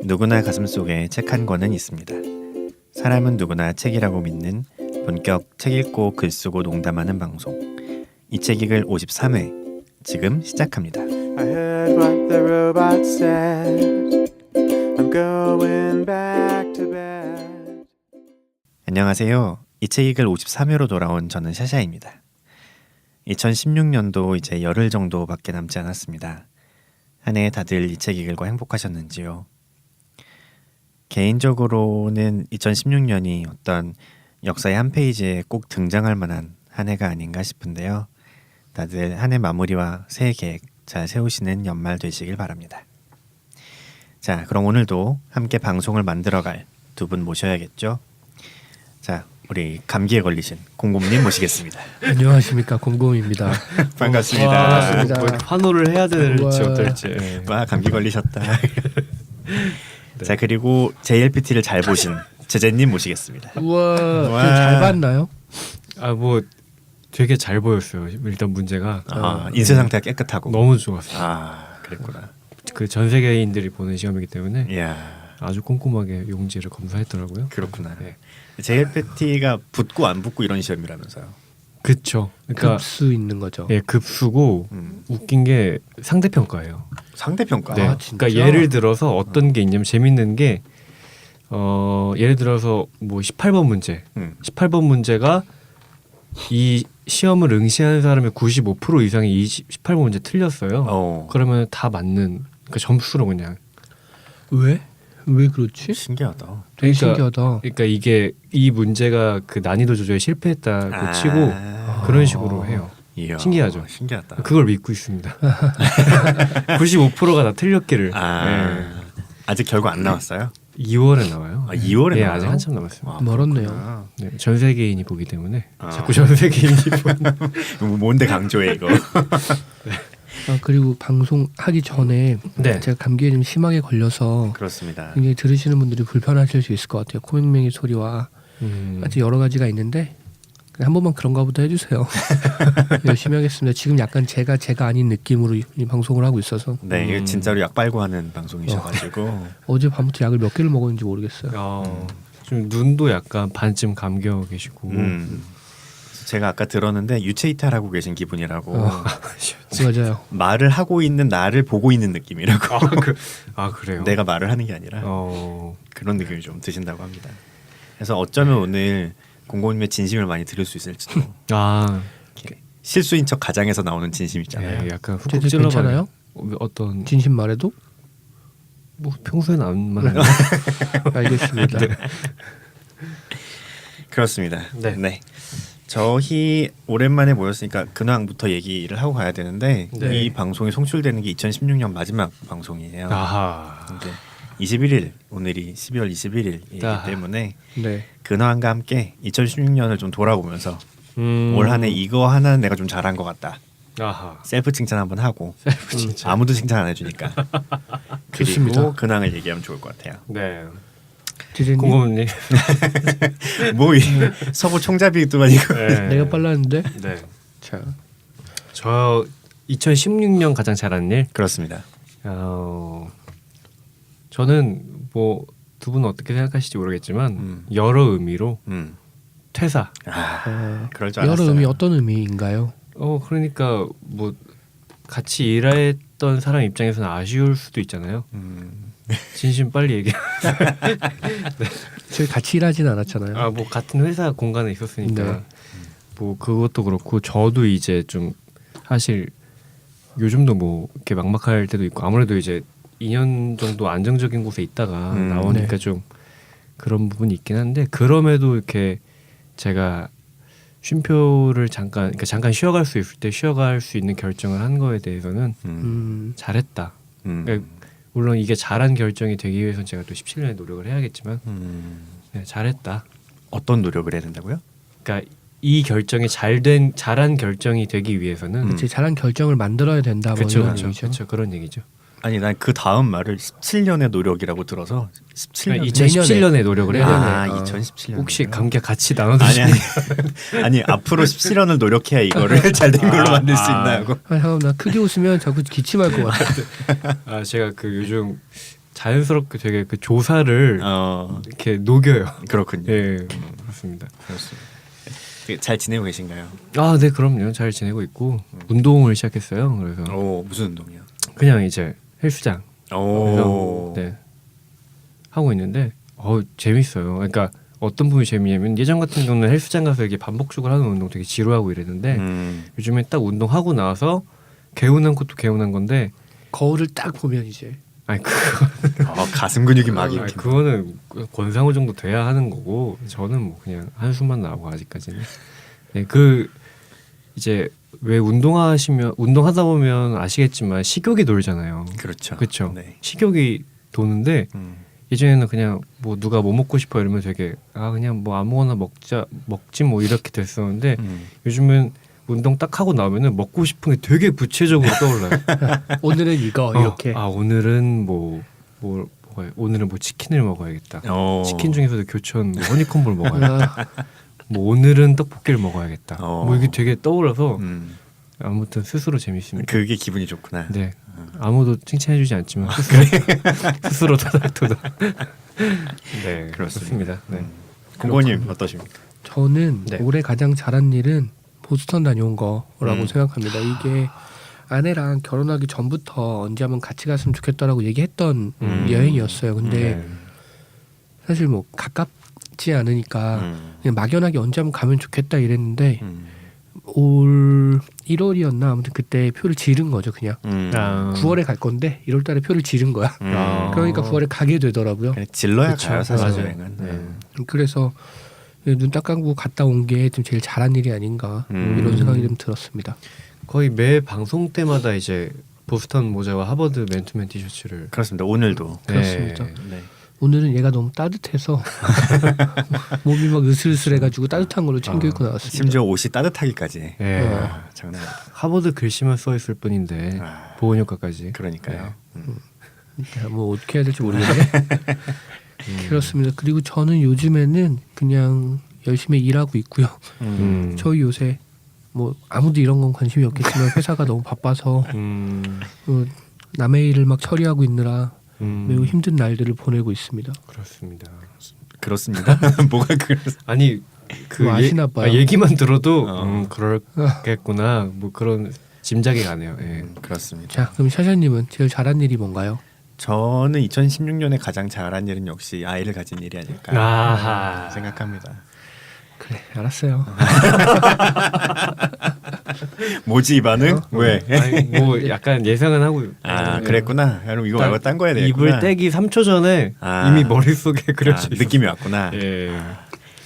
누구나 가슴속에 책 한 권은 있습니다. 사람은 누구나 책이라고 믿는 본격 책 읽고 글 쓰고 농담하는 방송 이 책 읽을 53회 지금 시작합니다. I heard what the robot said. I'm going back to bed. 안녕하세요. 이 책 읽을 53회로 돌아온 저는 샤샤입니다. 2016년도 이제 열흘 정도밖에 남지 않았습니다. 한 해 다들 이 책 읽을과 행복하셨는지요? 개인적으로는 2016년이 어떤 역사의 한 페이지에 꼭 등장할 만한 한 해가 아닌가 싶은데요. 다들 한 해 마무리와 새해 계획 잘 세우시는 연말 되시길 바랍니다. 자, 그럼 오늘도 함께 방송을 만들어갈 두 분 모셔야겠죠? 자, 우리 감기에 걸리신 공곰님 모시겠습니다. 안녕하십니까, 공곰입니다. 반갑습니다. 반갑습니다. 뭐 환호를 해야 될지 우와. 어떨지. 와, 감기 걸리셨다. 자, 그리고 JLPT를 잘 보신 제재님 모시겠습니다. 우와, 와. 잘 봤나요? 아 뭐 되게 잘 보였어요. 일단 문제가 인쇄 상태가 깨끗하고. 너무 좋았어요. 아, 그랬구나. 그 전 세계인들이 보는 시험이기 때문에 이야, 아주 꼼꼼하게 용지를 검사했더라고요. 그렇구나. 네. JLPT가 붙고 안 붙고 이런 시험이라면서요. 그쵸. 그러니까 급수 있는 거죠. 예, 급수고 웃긴 게 상대평가예요. 상대평가. 네. 아, 진짜? 그러니까 예를 들어서 어떤 게 있냐면 재밌는 게 예를 들어서 뭐 18번 문제. 18번 문제가 이 시험을 응시하는 사람의 95% 이상이 이 18번 문제 틀렸어요. 그러면 다 맞는 그 점수로 그냥. 왜? 왜 그렇지? 신기하다. 되게 그러니까- 신기하다. 그러니까 이게 이 문제가 그 난이도 조절에 실패했다고 치고 그런 식으로 해요. 이야, 신기하죠? 신기하다. 그걸 믿고 있습니다. 95%가 다 틀렸기를. 네. 아직 결과 안 나왔어요? 2월에 나와요. 2월에 네, 나와요? 아직 한참 남았습니다. 멀었네요. 그렇구나. 네, 전 세계인이 보기 때문에 아. 자꾸 전 세계인이 보는. 뭔데 강조해 이거? 아, 그리고 방송 하기 전에 네. 제가 감기에 좀 심하게 걸려서 그렇습니다. 굉장히 들으시는 분들이 불편하실 수 있을 것 같아요. 코맹맹이 소리와 음. 아주 여러 가지가 있는데 한 번만 그런가 보다 해주세요. 열심히 하겠습니다. 지금 약간 제가 아닌 느낌으로 이 방송을 하고 있어서 네, 이거 진짜로 약 빨고 하는 방송이셔가지고 어제 밤부터 약을 몇 개를 먹었는지 모르겠어요. 좀 눈도 약간 반쯤 감겨 계시고. 제가 아까 들었는데 유체 이탈하고 계신 기분이라고. 맞아요. 말을 하고 있는 나를 보고 있는 느낌이라고. 그래요. 내가 말을 하는 게 아니라 그런 느낌이 좀 드신다고 합니다. 그래서 어쩌면 오늘 공공님의 진심을 많이 들을 수 있을지도. 이렇게 실수인 척 가장에서 나오는 진심 있잖아요. 네, 약간 훅 제재 찔러봐요. 괜찮아요? 어떤 진심 말해도? 뭐 평소에는 안 말해요. 알겠습니다. 그렇습니다. 네. 저희 오랜만에 모였으니까 근황부터 얘기를 하고 가야 되는데 네. 이 방송이 송출되는 게 2016년 마지막 방송이에요. 아하. 이제 21일 오늘이 12월 21일이기 아하. 때문에 네. 근황과 함께 2016년을 좀 돌아보면서 올 한 해 이거 하나는 내가 좀 잘한 것 같다. 아하. 셀프 칭찬 한번 하고 칭찬. 아무도 칭찬 안 해주니까 그리고 좋습니다. 근황을 얘기하면 좋을 것 같아요. 네. 제재님, 공범님. 뭐이 서부 총잡이도 아니고 네. 내가 빨랐는데. 네. 자, 저 2016년 가장 잘한 일. 그렇습니다. 저는 뭐 두 분은 어떻게 생각하실지 모르겠지만 여러 의미로 퇴사. 그럴 줄 알았어요. 여러 의미 어떤 의미인가요? 그러니까 뭐 같이 일했던 사람 입장에서는 아쉬울 수도 있잖아요. 진심 빨리 얘기. 저희 같이 일하진 않았잖아요. 뭐 같은 회사 공간에 있었으니까 네. 뭐 그것도 그렇고 저도 이제 좀 사실 요즘도 뭐 이렇게 막막할 때도 있고 아무래도 이제 2년 정도 안정적인 곳에 있다가 나오니까 네. 좀 그런 부분이 있긴 한데 그럼에도 이렇게 제가 쉼표를 잠깐 쉬어갈 수 있을 때 쉬어갈 수 있는 결정을 한 거에 대해서는 잘했다. 그러니까 물론 이게 잘한 결정이 되기 위해서는 제가 또 17년의 노력을 해야겠지만 네, 잘했다. 어떤 노력을 해야 된다고요? 그러니까 이 결정이 잘한 결정이 되기 위해서는 그치, 잘한 결정을 만들어야 된다. 뭐 그렇죠, 이런 그렇죠, 얘기죠. 그렇죠, 그런 얘기죠. 아니 난 그 다음 말을 17년의 노력이라고 들어서 17년 2017년에 노력을 해야 되네. 2017년 혹시 감기 같이 나눠주시면 아니 앞으로 17년을 노력해야 이거를 잘 된 걸로 만들 수 있나 하고. 잠깐만, 나 크게 웃으면 자꾸 기침할 것 같아. 제가 그 요즘 자연스럽게 되게 그 조사를 이렇게 녹여요. 그렇군요. 예, 그렇습니다. 그렇습니다. 잘 지내고 계신가요? 아, 네, 그럼요. 잘 지내고 있고 운동을 시작했어요. 그래서 무슨 운동이요? 그냥 이제 헬스장 오. 네, 하고 있는데 재밌어요. 그러니까 어떤 부분이 재미냐면 예전 같은 경우는 헬스장 가서 이게 반복적으로 하는 운동 되게 지루하고 이랬는데 요즘에 딱 운동하고 나서 개운한 것도 개운한 건데 거울을 딱 보면 이제 아니 가슴 근육이 막 이렇게. 그거는 권상우 정도 돼야 하는 거고 저는 뭐 그냥 한숨만 나오고 아직까지는. 네, 그 이제 왜 운동하다 보면 아시겠지만 식욕이 돌잖아요. 그렇죠. 그렇죠. 네. 식욕이 도는데 예전에는 그냥 뭐 누가 뭐 먹고 싶어 이러면 되게 그냥 뭐 아무거나 먹지 뭐 이렇게 됐었는데 요즘은 운동 딱 하고 나면은 먹고 싶은 게 되게 구체적으로 떠올라요. 오늘은 이거 이렇게 오늘은 먹어요. 오늘은 뭐 치킨을 먹어야겠다. 치킨 중에서도 교촌 뭐 허니콤보를 먹어야겠다. 뭐 오늘은 떡볶이를 먹어야겠다. 뭐 이게 되게 떠올라서 아무튼 스스로 재밌습니다. 그게 기분이 좋구나. 네. 아무도 칭찬해주지 않지만 스스로 토닥토닥. 네, 그렇습니다. 네. 공고님 어떠십니까? 저는 네. 올해 가장 잘한 일은 보스턴 다녀온 거라고 생각합니다. 이게 아내랑 결혼하기 전부터 언제 한번 같이 갔으면 좋겠다라고 얘기했던 여행이었어요. 근데 네. 사실 뭐 가깝지 않으니까 그냥 막연하게 언제 한번 가면 좋겠다 이랬는데 올 1월이었나 아무튼 그때 표를 지른 거죠. 그냥 9월에 갈 건데 1월 달에 표를 지른 거야. 그러니까 9월에 가게 되더라고요. 그래, 질러야 그쵸. 가요 사실 맞아요. 여행은. 네. 그래서 눈 딱 감고 갔다 온 게 좀 제일 잘한 일이 아닌가 이런 생각이 좀 들었습니다. 거의 매 방송 때마다 이제 보스턴 모자와 하버드 맨투맨 티셔츠를 그렇습니다. 오늘도. 그렇습니다. 네. 오늘은 얘가 너무 따뜻해서 몸이 막 으슬으슬해가지고 따뜻한 걸로 챙겨 입고 나왔습니다. 심지어 옷이 따뜻하기까지. 네. 장난 아니다. 하버드 글씨만 써 있을 뿐인데 보온 효과까지. 그러니까요. 뭐 어떻게 해야 될지 모르겠네. 그렇습니다. 그리고 저는 요즘에는 그냥 열심히 일하고 있고요. 저희 요새 뭐 아무도 이런 건 관심이 없겠지만 회사가 너무 바빠서 남의 일을 막 처리하고 있느라 매우 힘든 날들을 보내고 있습니다. 그렇습니다. 그렇습니다. 뭐가 아니 뭐 아시나 봐요. 얘기만 들어도 그렇겠구나. 뭐 그런 짐작이 가네요. 예. 그렇습니다. 자, 그럼 샤샤님은 제일 잘한 일이 뭔가요? 저는 2016년에 가장 잘한 일은 역시 아이를 가진 일이 아닐까 아하. 생각합니다. 그래, 알았어요. 뭐지 이 반응? 왜? 아니, 뭐 약간 예상은 하고. 그랬구나. 그럼 이거 말고 딴 거야 되겠구나. 입을 떼기 3초 전에 이미 머릿속에 그려져 있어. 느낌이 왔구나. 예.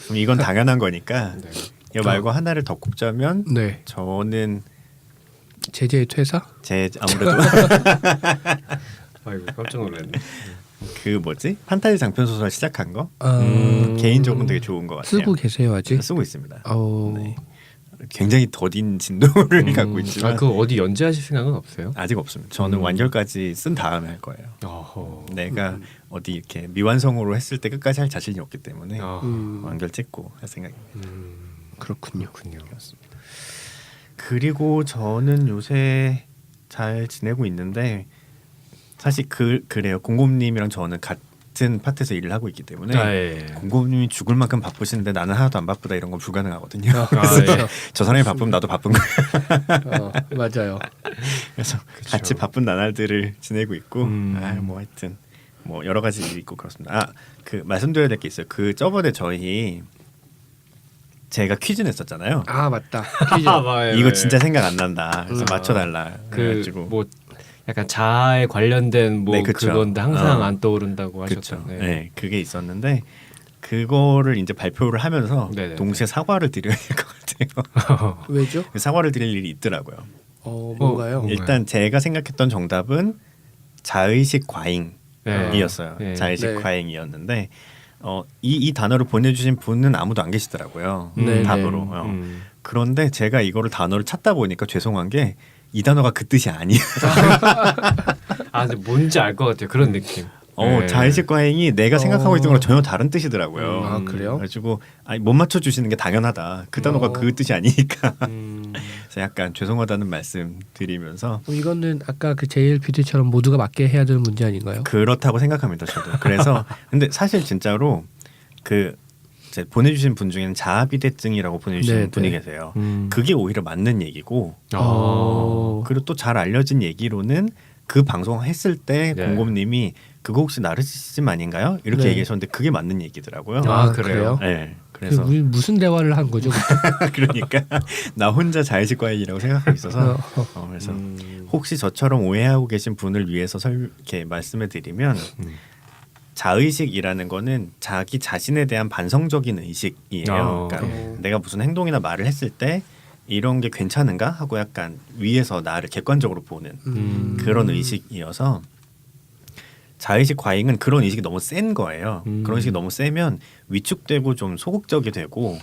그럼 이건 당연한 거니까 네. 이거 말고 하나를 더 꼽자면 네, 저는 제재의 퇴사? 아무래도 아이고 깜짝 놀랐네. 그 뭐지? 판타지 장편 소설 시작한 거 개인적으로 되게 좋은 것 같아요. 쓰고 계세요 아직? 쓰고 있습니다. 네. 굉장히 더딘 진도를 갖고 있지만 그 어디 연재하실 생각은 없어요? 아직 없습니다. 저는 완결까지 쓴 다음에 할 거예요. 어허. 내가 어디 이렇게 미완성으로 했을 때 끝까지 할 자신이 없기 때문에 아. 완결 찍고 할 생각입니다. 그렇군요. 그렇습니다. 그리고 저는 요새 잘 지내고 있는데 사실 그래요. 공곰님이랑 저는 같은 파트에서 일을 하고 있기 때문에 예. 공곰님이 죽을 만큼 바쁘신데 나는 하나도 안 바쁘다 이런 건 불가능하거든요. 예. 저 사람이 바쁘면 나도 바쁜 거예요. 맞아요. 그래서 그쵸. 같이 바쁜 나날들을 지내고 있고 뭐 하여튼 뭐 여러 가지 일이 있고 그렇습니다. 그 말씀드려야 될 게 있어요. 그 저번에 제가 퀴즈 냈었잖아요. 아 맞다. 이거 진짜 생각 안 난다. 그래서 맞춰달라. 그래가지고 그뭐 약간 자아에 관련된 뭐 네, 그쵸. 그건데 항상 안 떠오른다고 그쵸. 하셨잖아요. 네, 그게 있었는데 그거를 이제 발표를 하면서 네네네. 동시에 사과를 드려야 될 것 같아요. 왜죠? 사과를 드릴 일이 있더라고요. 뭔가요? 일단 제가 생각했던 정답은 자의식 과잉이었어요. 네. 자의식 네. 과잉이었는데 이 단어를 보내주신 분은 아무도 안 계시더라고요. 네, 답으로. 그런데 제가 이거를 단어를 찾다 보니까 죄송한 게 이 단어가 그 뜻이 아니에요. 근데 뭔지 알 것 같아요. 그런 느낌. 네. 자의식 과잉이 내가 생각하고 있던 거랑 전혀 다른 뜻이더라고요. 아, 그래요? 그래가지고 못 맞춰 주시는 게 당연하다. 그 단어가 그 뜻이 아니니까. 음. 그래서 약간 죄송하다는 말씀 드리면서 이거는 아까 그 JLPT처럼 모두가 맞게 해야 되는 문제 아닌가요? 그렇다고 생각합니다. 저도. 그래서 근데 사실 진짜로 그 이제 보내주신 분 중에는 자아비대증이라고 보내주신 네, 분이 네. 계세요. 음. 그게 오히려 맞는 얘기고 그리고 그리고 또 잘 알려진 얘기로는 그 방송 했을 때 네. 곰곰님이 그거 혹시 나르시시즘 아닌가요? 이렇게 네. 얘기하셨는데 그게 맞는 얘기더라고요. 아, 그래요? 네. 그래서 무슨 대화를 한 거죠? 그러니까 나 혼자 자의식 과잉이라고 생각하고 있어서 그래서 혹시 저처럼 오해하고 계신 분을 위해서 이렇게 말씀을 드리면 자의식이라는 거는 자기 자신에 대한 반성적인 의식이에요. 그러니까 내가 무슨 행동이나 말을 했을 때 이런 게 괜찮은가 하고 약간 위에서 나를 객관적으로 보는 그런 의식이어서 자의식 과잉은 그런 의식이 너무 센 거예요. 그런 의식이 너무 세면 위축되고 좀 소극적이 되고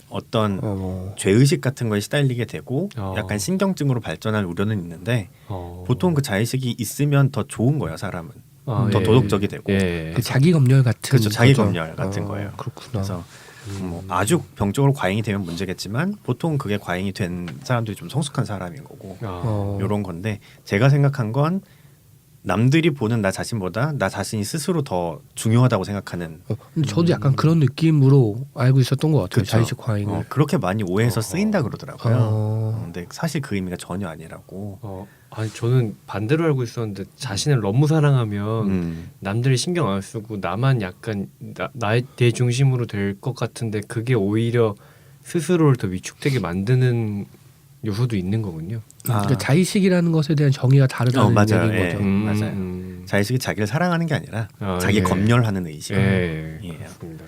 어떤 죄의식 같은 거에 시달리게 되고 약간 신경증으로 발전할 우려는 있는데 보통 그 자의식이 있으면 더 좋은 거예요. 사람은 더 예. 도덕적이 되고 예. 그 자기 검열 같은 그렇죠. 자기 거죠? 검열 같은 거예요. 그렇구나. 그래서 뭐 아주 병적으로 과잉이 되면 문제겠지만 보통 그게 과잉이 된 사람들이 좀 성숙한 사람인 거고 이런 건데 제가 생각한 건 남들이 보는 나 자신보다 나 자신이 스스로 더 중요하다고 생각하는 근데 저도 약간 그런 느낌으로 알고 있었던 것 같아요. 그쵸. 자의식 과잉을. 그렇게 많이 오해해서 쓰인다 그러더라고요. 어. 근데 사실 그 의미가 전혀 아니라고. 아니 저는 반대로 알고 있었는데 자신을 너무 사랑하면 남들이 신경 안 쓰고 나만 약간 나의 내 중심으로 될 것 같은데 그게 오히려 스스로를 더 위축되게 만드는 요소도 있는 거군요. 그러니까 자의식이라는 것에 대한 정의가 다르다는 맞아요. 얘기인 예. 거죠. 맞아요. 자의식이 자기를 사랑하는 게 아니라 자기 예. 검열하는 의식. 예. 예. 맞습니다.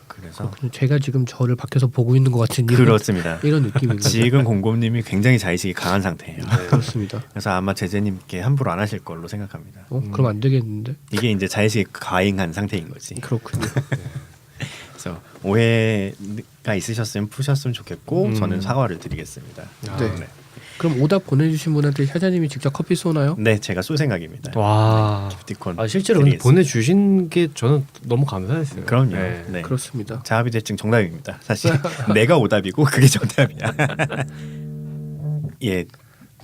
그래서 제가 지금 저를 밖에서 보고 있는 것 같은 그렇습니다. 이런 느낌인 거죠. 지금 곰곰님이 굉장히 자의식이 강한 상태예요. 그렇습니다. 그래서 아마 제재님께 함부로 안 하실 걸로 생각합니다. 그럼 안 되겠는데. 이게 이제 자의식이 과잉한 상태인 거지. 그렇군요. 그래서 오해가 있으셨으면 푸셨으면 좋겠고 저는 사과를 드리겠습니다. 네. 그럼 오답 보내주신 분한테 샤자님이 직접 커피 쏘나요? 네, 제가 쏠 생각입니다. 와. 기프티콘. 실제로 근데 드리겠습니다. 보내주신 게 저는 너무 감사했어요. 그럼요. 네. 네. 그렇습니다. 자아비대증 정답입니다. 사실 내가 오답이고 그게 정답이야. 예,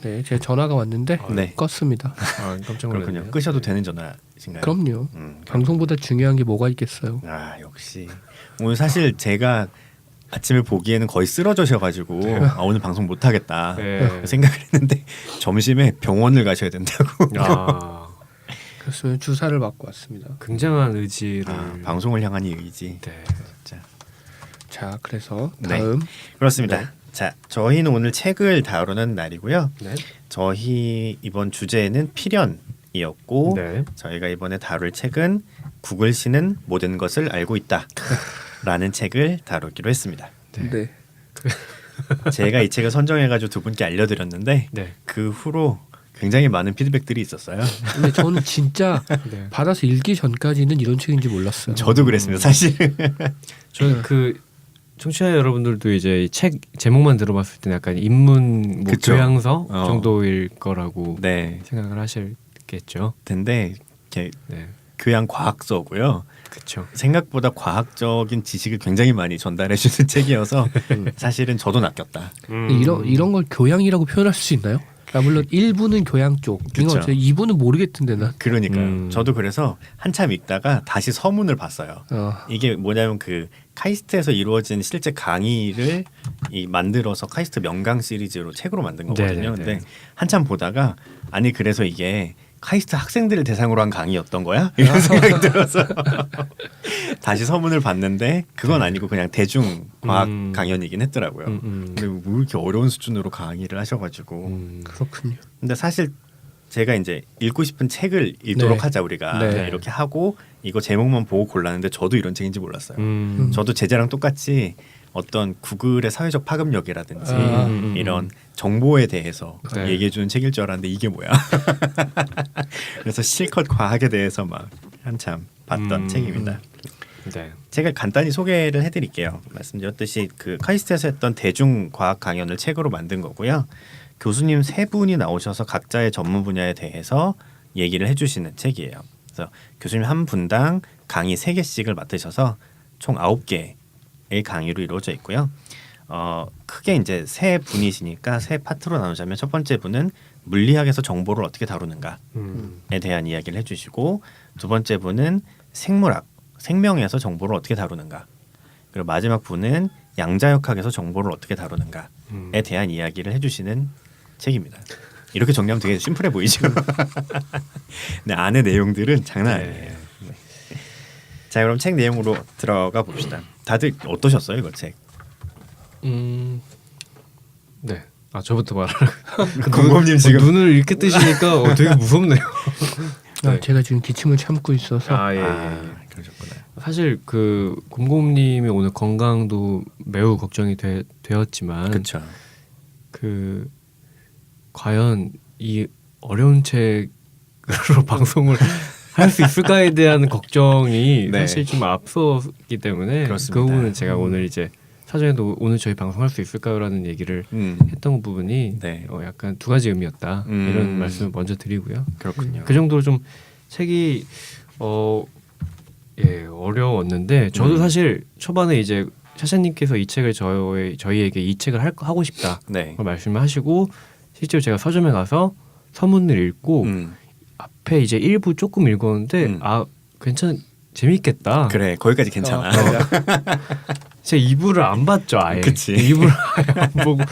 네, 제 전화가 왔는데 네. 껐습니다. 깜짝 그렇군요. 놀랐네요. 끄셔도 되는 전화신가요? 그럼요. 방송보다 중요한 게 뭐가 있겠어요. 아 역시 오늘 사실 제가 아침에 보기에는 거의 쓰러져셔가지고 오늘 방송 못 하겠다 네. 생각을 했는데 점심에 병원을 가셔야 된다고. 그래서 주사를 맞고 왔습니다. 굉장한 의지를 방송을 향한 이 의지. 네. 진짜. 자, 그래서 네. 다음 그렇습니다. 네. 자, 저희는 오늘 책을 다루는 날이고요. 네. 저희 이번 주제는 필연이었고 네. 저희가 이번에 다룰 책은 구글씨는 모든 것을 알고 있다라는 책을 다루기로 했습니다. 네. 제가 이 책을 선정해가지고 두 분께 알려드렸는데 네. 그 후로 굉장히 많은 피드백들이 있었어요. 근데 저는 진짜 네. 받아서 읽기 전까지는 이런 책인지 몰랐어요. 저도 그랬습니다. 사실. 저는 그 청취자 여러분들도 이제 이 책 제목만 들어봤을 때는 약간 인문 뭐 그쵸. 교양서 정도일 거라고 네. 생각을 하실겠죠. 근데 이렇게 네. 교양 과학서고요. 그렇죠. 생각보다 과학적인 지식을 굉장히 많이 전달해 주는 책이어서 사실은 저도 낚였다. 이런 걸 교양이라고 표현할 수 있나요? 물론 1부는 교양 쪽인 것 같아요. 2부는 모르겠던데 난. 그러니까요. 저도 그래서 한참 읽다가 다시 서문을 봤어요. 아. 이게 뭐냐면 그 카이스트에서 이루어진 실제 강의를 만들어서 카이스트 명강 시리즈로 책으로 만든 거거든요. 네네네. 근데 한참 보다가 아니 그래서 이게 카이스트 학생들을 대상으로 한 강의였던 거야? 이런 생각이 들어서 다시 서문을 봤는데 그건 아니고 그냥 대중 과학 강연이긴 했더라고요. 근데 뭐 이렇게 어려운 수준으로 강의를 하셔가지고 그렇군요. 근데 사실 제가 이제 읽고 싶은 책을 읽도록 네. 하자 우리가 네. 이렇게 하고 이거 제목만 보고 골랐는데 저도 이런 책인지 몰랐어요. 저도 제재랑 똑같이 어떤 구글의 사회적 파급력이라든지 이런 정보에 대해서 네. 얘기해주는 책일 줄 알았는데 이게 뭐야? 그래서 실컷 과학에 대해서 막 한참 봤던 책입니다. 네. 책을 간단히 소개를 해드릴게요. 말씀드렸듯이 그 카이스트에서 했던 대중 과학 강연을 책으로 만든 거고요. 교수님 3분이 나오셔서 각자의 전문 분야에 대해서 얘기를 해주시는 책이에요. 그래서 교수님 한 분당 강의 3개씩을 맡으셔서 총 9개의 강의로 이루어져 있고요. 크게 이제 세 분이시니까 세 파트로 나누자면 첫 번째 분은 물리학에서 정보를 어떻게 다루는가에 대한 이야기를 해주시고, 두 번째 분은 생물학, 생명에서 정보를 어떻게 다루는가, 그리고 마지막 분은 양자역학에서 정보를 어떻게 다루는가에 대한 이야기를 해주시는 책입니다. 이렇게 정리하면 되게 심플해 보이죠. 근데 안에 내용들은 장난 아니에요. 네. 자, 그럼 책 내용으로 들어가 봅시다. 다들 어떠셨어요, 이거 책? 네. 아, 저부터 말하라. 공범님 지금 눈을 이렇게 뜨시니까 되게 무섭네요. 네. 제가 지금 기침을 참고 있어서. 그러셨구나. 사실 그 곰곰님의 오늘 건강도 매우 걱정이 되었지만, 그렇죠. 그 과연 이 어려운 책으로 방송을 할 수 있을까에 대한 걱정이 네. 사실 좀 앞서기 때문에 그렇습니다. 그 부분은 제가 오늘 이제 사전에도 오늘 저희 방송할 수 있을까요라는 얘기를 했던 부분이 네. 약간 두 가지 의미였다 이런 말씀을 먼저 드리고요. 그렇군요. 그 정도로 좀 책이 어려웠는데 저도 사실 초반에 이제 샤샤님께서 이 책을 저희에게 이 책을 하고 싶다 네. 말씀을 하시고, 실제로 제가 서점에 가서 서문을 읽고 앞에 이제 1부 조금 읽었는데 재밌겠다. 그래, 거기까지 괜찮아. 제가 2부를 안 봤죠, 아예. 그치. 2부를 아예 안 보고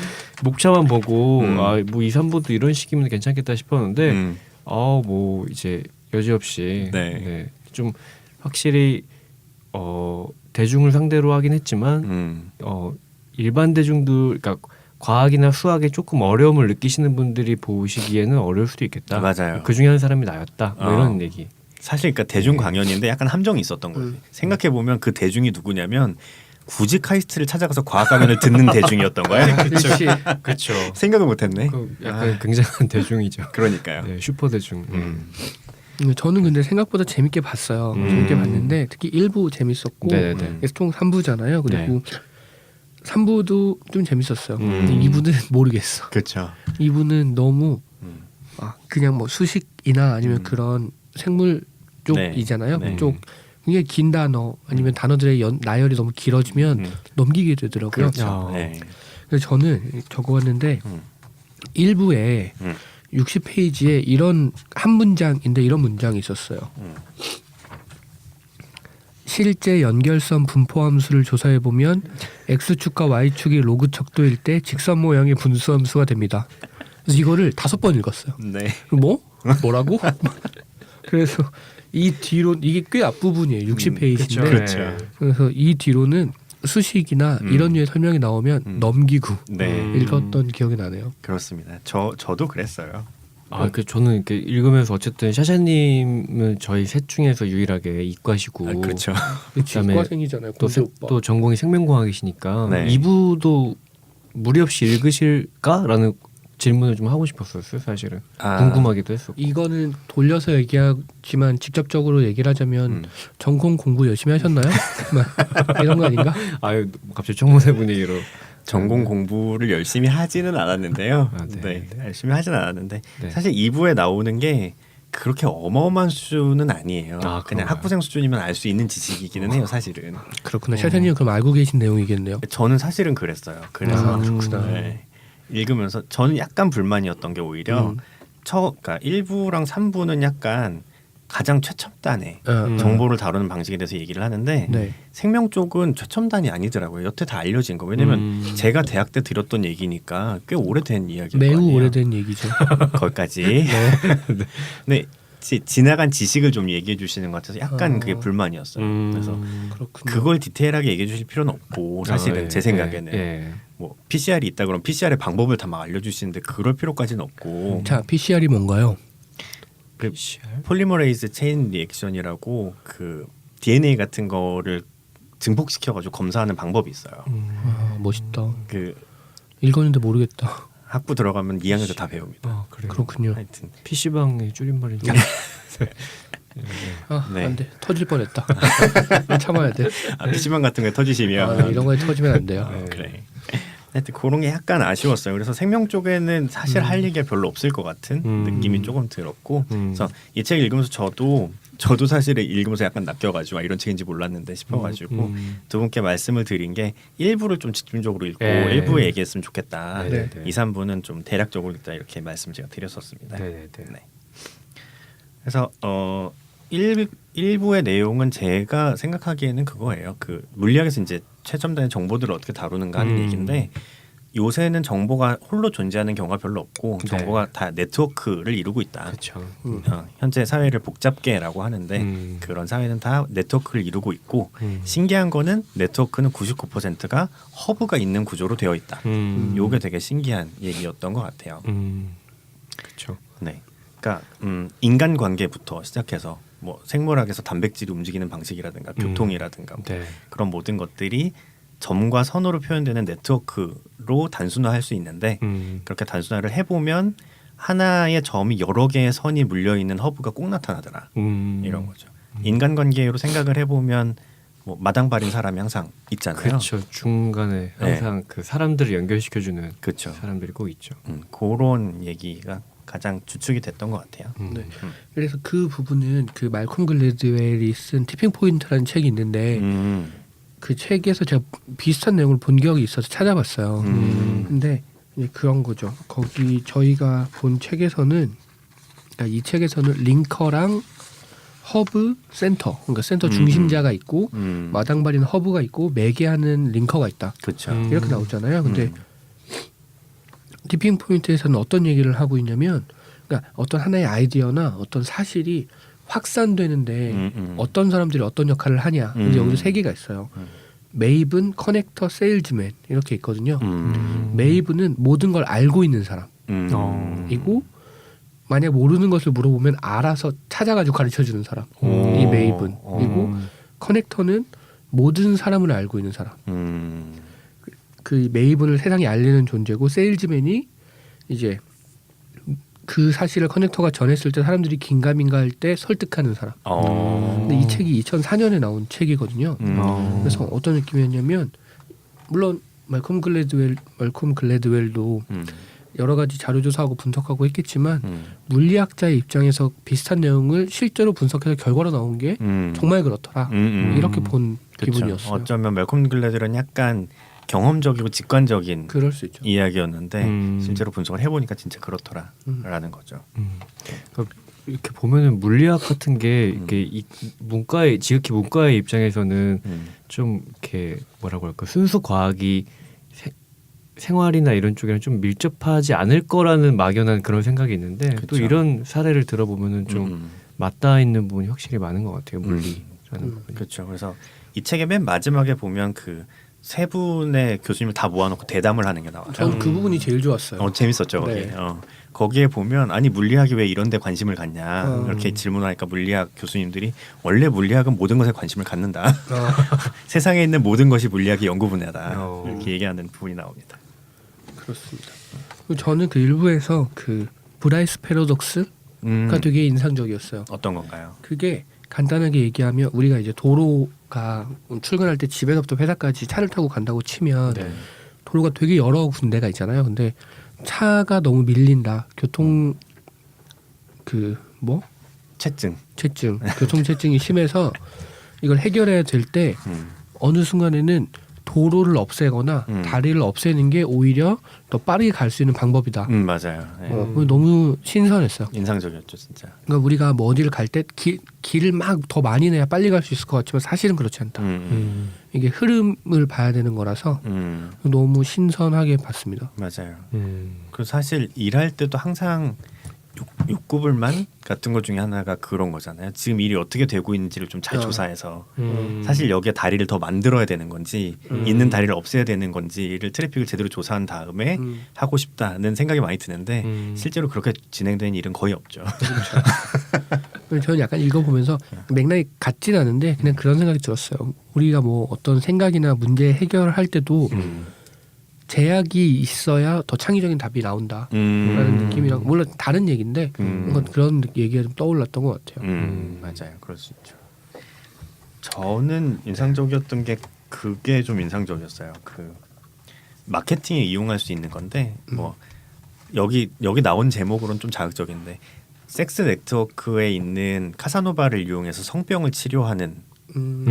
목차만 보고 뭐 2, 3부도 이런 식이면 괜찮겠다 싶었는데 뭐 이제 여지없이 네. 좀 확실히 대중을 상대로 하긴 했지만 일반 대중들, 그러니까 과학이나 수학에 조금 어려움을 느끼시는 분들이 보시기에는 어려울 수도 있겠다. 맞아요. 그 중에 한 사람이 나였다. 뭐 이런 얘기. 사실 그러니까 대중 강연인데 약간 함정이 있었던 거지. 생각해 보면 그 대중이 누구냐면 굳이 카이스트를 찾아가서 과학 강연을 듣는 대중이었던 거야. 그렇죠. 생각을 못했네. 약간 굉장한 대중이죠. 그러니까요. 네, 슈퍼 대중. 저는 근데 생각보다 재밌게 봤어요. 재밌게 봤는데 특히 1부 재밌었고, 네네네. 총 3부잖아요. 그리고 3부도 좀 재밌었어요. 근데 2부는 모르겠어. 그렇죠. 2부는 너무 그냥 뭐 수식이나 아니면 그런 생물 쪽이잖아요. 네. 쪽 굉장히 긴 단어 아니면 단어들의 나열이 너무 길어지면 넘기게 되더라고요. 그렇죠. 네. 그래서 저는 적어왔는데 1부에 60페이지에 이런 한 문장인데 이런 문장이 있었어요. 실제 연결선 분포함수를 조사해 보면 x축과 y축이 로그 척도일 때 직선 모양의 분수함수가 됩니다. 그래서 이거를 5번 읽었어요. 네. 뭐라고? 그래서 이 뒤로 이게 꽤 앞부분이에요. 60페이지인데. 그렇죠. 그래서 이 뒤로는 수식이나 이런 류의 설명이 나오면 넘기고 읽었던 기억이 나네요. 그렇습니다. 저도 그랬어요. 저는 이렇게 읽으면서 어쨌든 샤샤님은 저희 셋 중에서 유일하게 이과시고, 그렇죠. 그다음에 이과생이잖아요. 또 전공이 생명공학이시니까 네. 2부도 무리 없이 읽으실까라는 질문을 좀 하고 싶었어요. 사실은 궁금하기도 했었고. 이거는 돌려서 얘기하지만 직접적으로 얘기를 하자면 전공 공부 열심히 하셨나요? 이런 거 아닌가? 갑자기 청문회 분위기로. 전공 공부를 열심히 하지는 않았는데요. 네. 열심히 하진 않았는데 사실 2부에 나오는 게 그렇게 어마어마한 수준은 아니에요. 그냥 학부생 수준이면 알 수 있는 지식이기는 해요, 사실은. 그렇구나. 샤샤님 그럼 알고 계신 내용이겠네요. 저는 사실은 그랬어요. 그래서 그렇구나. 읽으면서 저는 약간 불만이었던 게 오히려 그러니까 1부랑 3부는 약간 가장 최첨단의 정보를 다루는 방식에 대해서 얘기를 하는데 생명 쪽은 최첨단이 아니더라고요. 여태 다 알려진 거. 왜냐면 제가 대학 때 들었던 얘기니까 꽤 오래된 이야기일 거 아니에요. 매우 오래된 얘기죠. 거기까지. 네. 지나간 지식을 좀 얘기해 주시는 것 같아서 약간 그게 불만이었어요. 그래서 그렇군요. 그걸 디테일하게 얘기해 주실 필요는 없고 사실은 제 생각에는 뭐 PCR이 있다 그러면 PCR의 방법을 다 막 알려주시는데 그럴 필요까지는 없고. 자, PCR이 뭔가요? 그 폴리머레이즈 체인 리액션이라고 그 DNA 같은 거를 증폭시켜가지고 검사하는 방법이 있어요. 멋있다. 그 읽었는데 모르겠다. 학부 들어가면 2학년 때 다 배웁니다. 그렇군요. 하여튼 PC방의 줄임말인데. 네. 안 돼. 터질 뻔했다. 참아야 돼. PC방 같은 거 터지시면 이런 거에 터지면 안 돼요. 그래. 하여튼 그런 게 약간 아쉬웠어요. 그래서 생명 쪽에는 사실 할 얘기가 별로 없을 것 같은 느낌이 조금 들었고, 그래서 이 책 읽으면서 저도 사실 읽으면서 약간 낚여가지고 이런 책인지 몰랐는데 싶어가지고 두 분께 말씀을 드린 게 일부를 좀 집중적으로 읽고 네. 일부에 얘기했으면 좋겠다. 네. 2, 3부는 좀 대략적으로 읽다 이렇게 말씀 제가 드렸었습니다. 네. 네. 그래서 1부의 내용은 제가 생각하기에는 그거예요. 그 물리학에서 이제 최첨단의 정보들을 어떻게 다루는가 하는 얘기인데, 요새는 정보가 홀로 존재하는 경우가 별로 없고 네. 정보가 다 네트워크를 이루고 있다. 그렇죠. 현재 사회를 복잡계라고 하는데 그런 사회는 다 네트워크를 이루고 있고, 신기한 거는 네트워크는 99%가 허브가 있는 구조로 되어 있다. 요게 되게 신기한 얘기였던 것 같아요. 그렇죠. 네, 그러니까 인간 관계부터 시작해서 뭐 생물학에서 단백질이 움직이는 방식이라든가 교통이라든가 뭐 네. 그런 모든 것들이 점과 선으로 표현되는 네트워크로 단순화할 수 있는데, 그렇게 단순화를 해보면 하나의 점이 여러 개의 선이 물려 있는 허브가 꼭 나타나더라. 이런 거죠. 인간관계로 생각을 해보면 뭐 마당발인 사람이 항상 있잖아요. 그렇죠. 중간에 항상 그 사람들을 연결시켜주는 그렇죠. 사람들이 꼭 있죠. 그런 얘기가 가장 주축이 됐던 것 같아요. 네. 그래서 그 부분은 그 말콤 글래드웰이 쓴 티핑 포인트라는 책이 있는데 그 책에서 제가 비슷한 내용을 본 기억이 있어서 찾아봤어요. 근데 이제 그런 거죠. 거기 저희가 본 책에서는, 그러니까 이 책에서는 링커랑 허브, 센터, 그러니까 센터 중심자가 있고 마당발인 허브가 있고 매개하는 링커가 있다. 그렇죠. 이렇게 나오잖아요. 근데 티핑 포인트에서는 어떤 얘기를 하고 있냐면, 그러니까 어떤 하나의 아이디어나 어떤 사실이 확산되는데 어떤 사람들이 어떤 역할을 하냐. 이제 여기서 세 개가 있어요. 메이븐, 커넥터, 세일즈맨 이렇게 있거든요. 메이븐은 모든 걸 알고 있는 사람이고, 만약 모르는 것을 물어보면 알아서 찾아가지고 가르쳐주는 사람. 이 메이븐. 그리고 커넥터는 모든 사람을 알고 있는 사람. 그 메이븐을 세상에 알리는 존재고, 세일즈맨이 이제 그 사실을 커넥터가 전했을 때 사람들이 긴가민가 할 때 설득하는 사람. 근데 이 책이 2004년에 나온 책이거든요. 그래서 어떤 느낌이었냐면, 물론 말콤 글래드웰도 여러 가지 자료 조사하고 분석하고 했겠지만 물리학자의 입장에서 비슷한 내용을 실제로 분석해서 결과로 나온 게 정말 그렇더라. 이렇게 본 그쵸. 기분이었어요. 어쩌면 말콤 글래드는 약간 경험적이고 직관적인 그럴 수 있죠. 이야기였는데 실제로 분석을 해보니까 진짜 그렇더라라는 거죠. 그러니까 이렇게 보면은 물리학 같은 게 이렇게 이 문과의 지극히 문과의 입장에서는 좀 이렇게 뭐라고 할까, 순수 과학이 생활이나 이런 쪽이랑 좀 밀접하지 않을 거라는 막연한 그런 생각이 있는데, 그쵸. 또 이런 사례를 들어보면은 좀 맞닿아 있는 부분이 확실히 많은 것 같아요. 물리라는 부분이. 그렇죠. 그래서 이 책의 맨 마지막에 보면 그 세 분의 교수님을 다 모아놓고 대담을 하는 게 나와요. 저는 그 부분이 제일 좋았어요. 재밌었죠. 거기. 네. 거기에 보면 아니 물리학이 왜 이런 데 관심을 갖냐 이렇게 질문하니까 물리학 교수님들이 원래 물리학은 모든 것에 관심을 갖는다. 세상에 있는 모든 것이 물리학의 연구 분야다. 이렇게 얘기하는 부분이 나옵니다. 그렇습니다. 그리고 저는 그 일부에서 그 브라이스 패러독스가 되게 인상적이었어요. 어떤 건가요? 그게 간단하게 얘기하면, 우리가 이제 도로가 출근할 때 집에서부터 회사까지 차를 타고 간다고 치면 도로가 되게 여러 군데가 있잖아요. 근데 차가 너무 밀린다. 교통 체증. 교통체증이 심해서 이걸 해결해야 될 때 어느 순간에는 도로를 없애거나 다리를 없애는 게 오히려 더 빠르게 갈 수 있는 방법이다. 맞아요. 네. 너무 신선했어요. 인상적이었죠, 진짜. 그러니까 우리가 뭐 어디를 갈 때 길을 막 더 많이 내야 빨리 갈 수 있을 것 같지만 사실은 그렇지 않다. 이게 흐름을 봐야 되는 거라서 너무 신선하게 봤습니다. 맞아요. 그 사실 일할 때도 항상 욕구불만 같은 것 중에 하나가 그런 거잖아요. 지금 일이 어떻게 되고 있는지를 좀 잘 조사해서 사실 여기에 다리를 더 만들어야 되는 건지 있는 다리를 없애야 되는 건지를 트래픽을 제대로 조사한 다음에 하고 싶다는 생각이 많이 드는데 실제로 그렇게 진행된 일은 거의 없죠. 저는 약간 읽어보면서 맥락이 같진 않은데 그냥 그런 생각이 들었어요. 우리가 뭐 어떤 생각이나 문제 해결할 때도 제약이 있어야 더 창의적인 답이 나온다라는 느낌이랑, 물론 다른 얘기인데 뭔가 그런 얘기가 좀 떠올랐던 것 같아요. 맞아요, 그럴 수 있죠. 저는 인상적이었던 게 그게 좀 인상적이었어요. 그 마케팅에 이용할 수 있는 건데 뭐 여기 나온 제목으로는 좀 자극적인데 섹스 네트워크에 있는 카사노바를 이용해서 성병을 치료하는